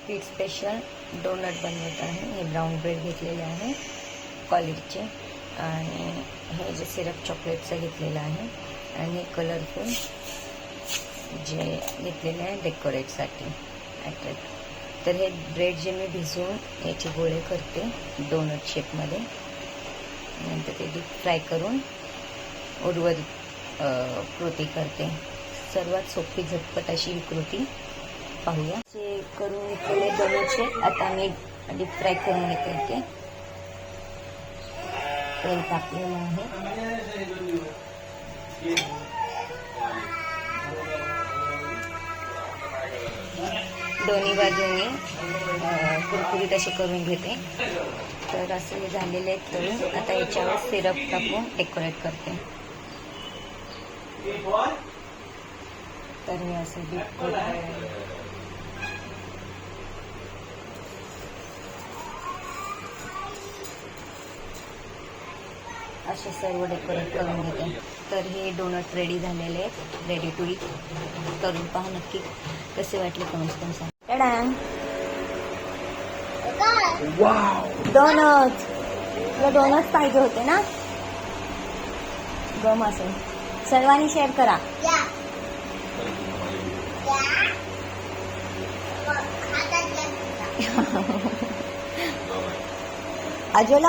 Sweet special doughnut बनवत आहे. हे ब्राऊन ब्रेड घेतलेले आहे क्वालिटीचे आणि हे जे सिरप चॉकलेटचं घेतलेलं आहे आणि कलरफुल जे घेतलेले आहे डेकोरेटसाठी अट्रॅक्ट. तर हे ब्रेड जे मी भिजवून याचे गोळे करते डोनट शेपमध्ये, नंतर ते डीप फ्राय करून उर्वरित कृती करते. सर्वात सोपी झटपट अशी ही कृती पाहूया. जे करून घेतलेले डोनट शेप आता मी डीप फ्राय करून घेते. तेल तापलेलं आहे. दोन्ही बाजूनी कुरकुरीत असे करून घेते. तर असे झालेले आहेत करून आता याच्यावर सिरप टाकून डेकोरेट करते. तर हे असे डीप असे सर्व डेकोरेट करून घेते. तर हे डोनट रेडी झालेले आहेत, रेडी टू ईट. करून पहा नक्की कसे वाटले कमेंट्स करून सांगा. डोनट्स, तुला डोनट्स पाहिजे होते ना? गम असेल. सर्वांनी शेअर करा. आजोला